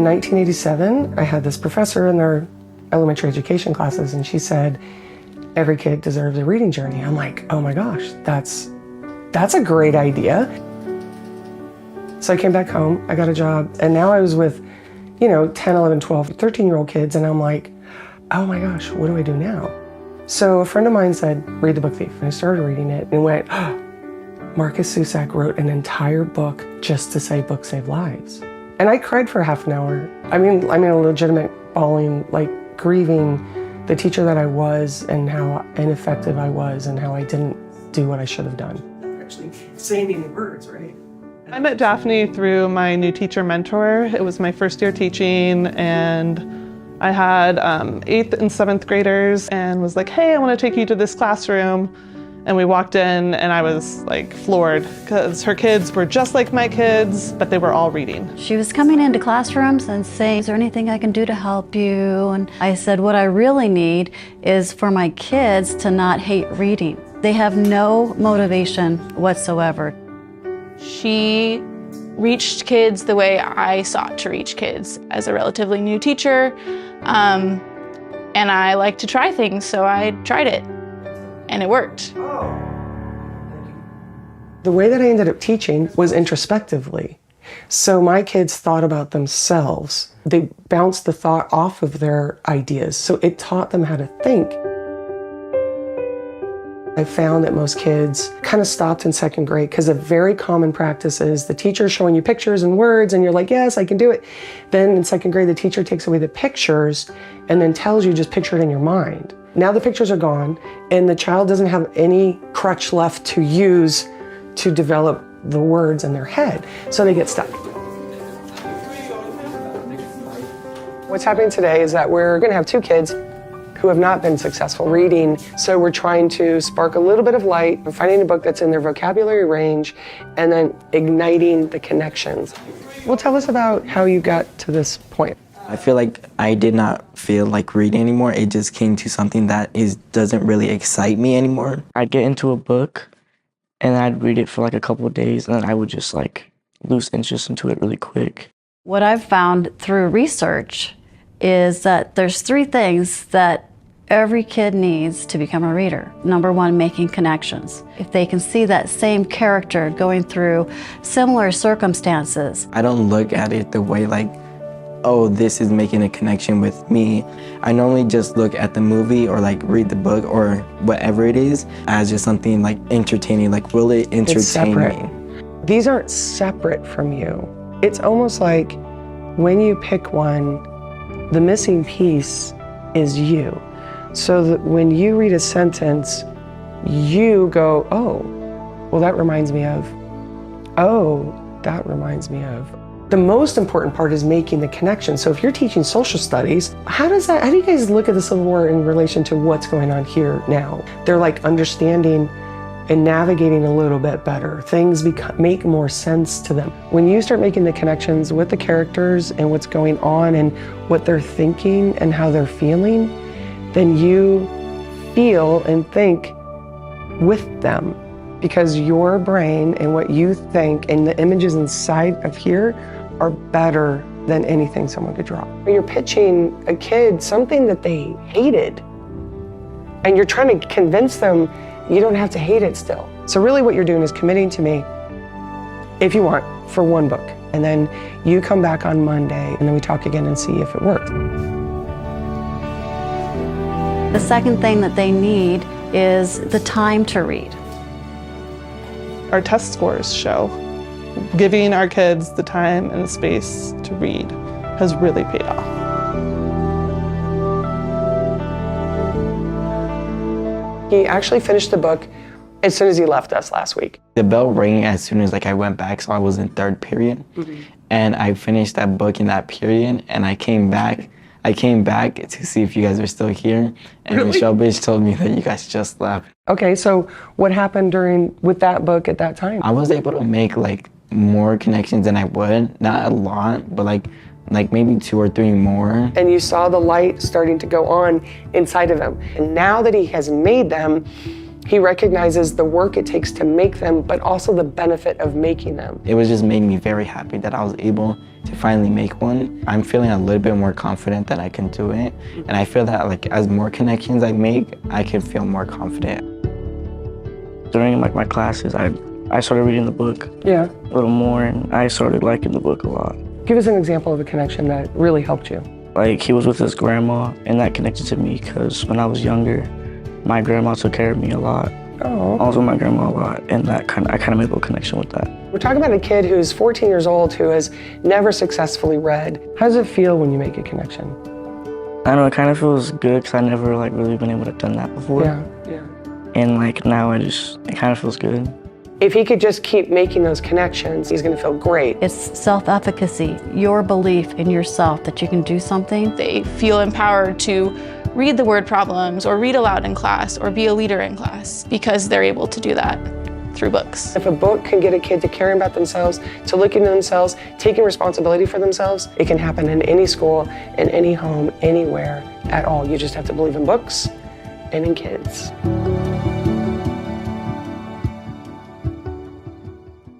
1987, I had this professor in their elementary education classes, and she said, every kid deserves a reading journey. I'm like, oh my gosh, that's a great idea. So I came back home, I got a job, and now I was with, 10, 11, 12, 13-year-old kids, and I'm like, oh my gosh, what do I do now? So a friend of mine said, read The Book Thief, and I started reading it and went, oh, Marcus Zusak wrote an entire book just to say books save lives. And I cried for half an hour. I mean a legitimate bawling, like grieving the teacher that I was and how ineffective I was and how I didn't do what I should have done. Actually saying any words, right? I met Daphne through my new teacher mentor. It was my first year teaching, and I had 8th and 7th graders and was like, hey, I want to take you to this classroom. And we walked in and I was like floored because her kids were just like my kids, but they were all reading. She was coming into classrooms and saying, is there anything I can do to help you? And I said, what I really need is for my kids to not hate reading. They have no motivation whatsoever. She reached kids the way I sought to reach kids as a relatively new teacher. And I like to try things, so I tried it. And it worked. The way that I ended up teaching was introspectively. So my kids thought about themselves. They bounced the thought off of their ideas. So it taught them how to think. I found that most kids kind of stopped in 2nd grade because a very common practice is the teacher showing you pictures and words and you're like, yes, I can do it. Then in 2nd grade, the teacher takes away the pictures and then tells you just picture it in your mind. Now the pictures are gone and the child doesn't have any crutch left to use to develop the words in their head. So they get stuck. What's happening today is that we're going to have 2 kids who have not been successful reading. So we're trying to spark a little bit of light and finding a book that's in their vocabulary range and then igniting the connections. Well, tell us about how you got to this point. I feel like I did not feel like reading anymore. It just came to something that doesn't really excite me anymore. I'd get into a book and I'd read it for like a couple of days and then I would just like lose interest into it really quick. What I've found through research is that there's 3 things that every kid needs to become a reader. Number 1, making connections. If they can see that same character going through similar circumstances. I don't look at it the way like, oh, this is making a connection with me. I normally just look at the movie or like read the book or whatever it is as just something like entertaining, like will it entertain me? These aren't separate from you. It's almost like when you pick one, the missing piece is you. So that when you read a sentence, you go, oh, well that reminds me of, oh, that reminds me of. The most important part is making the connection. So if you're teaching social studies, how do you guys look at the Civil War in relation to what's going on here now? They're like understanding and navigating a little bit better. Things make more sense to them. When you start making the connections with the characters and what's going on and what they're thinking and how they're feeling, then you feel and think with them because your brain and what you think and the images inside of here are better than anything someone could draw. You're pitching a kid something that they hated and you're trying to convince them you don't have to hate it still. So really what you're doing is committing to me, if you want, for 1 book. And then you come back on Monday and then we talk again and see if it worked. The second thing that they need is the time to read. Our test scores show giving our kids the time and the space to read has really paid off. He actually finished the book as soon as he left us last week. The bell rang as soon as I went back, so I was in 3rd period. And I finished that book in that period and I came back to see if you guys were still here. And Really? Michelle Bitch told me that you guys just left. Okay, so what happened with that book at that time? I was able to make like more connections than I would, not a lot, but like maybe 2 or 3 more. And you saw the light starting to go on inside of him. And now that he has made them, He recognizes the work it takes to make them, but also the benefit of making them. It was just made me very happy that I was able to finally make one. I'm feeling a little bit more confident that I can do it. And I feel that like as more connections I make, I can feel more confident. During like my classes, I started reading the book Yeah. a little more, and I started liking the book a lot. Give us an example of a connection that really helped you. Like he was with his grandma, and that connected to me because when I was younger, my grandma took care of me a lot. Oh. I was with my grandma a lot, and I kind of made a little connection with that. We're talking about a kid who's 14 years old who has never successfully read. How does it feel when you make a connection? I don't know, it kind of feels good because I never like really been able to done that before. Yeah. And like now it kind of feels good. If he could just keep making those connections, he's gonna feel great. It's self-efficacy, your belief in yourself that you can do something. They feel empowered to read the word problems or read aloud in class or be a leader in class because they're able to do that through books. If a book can get a kid to caring about themselves, to looking at themselves, taking responsibility for themselves, it can happen in any school, in any home, anywhere at all. You just have to believe in books and in kids.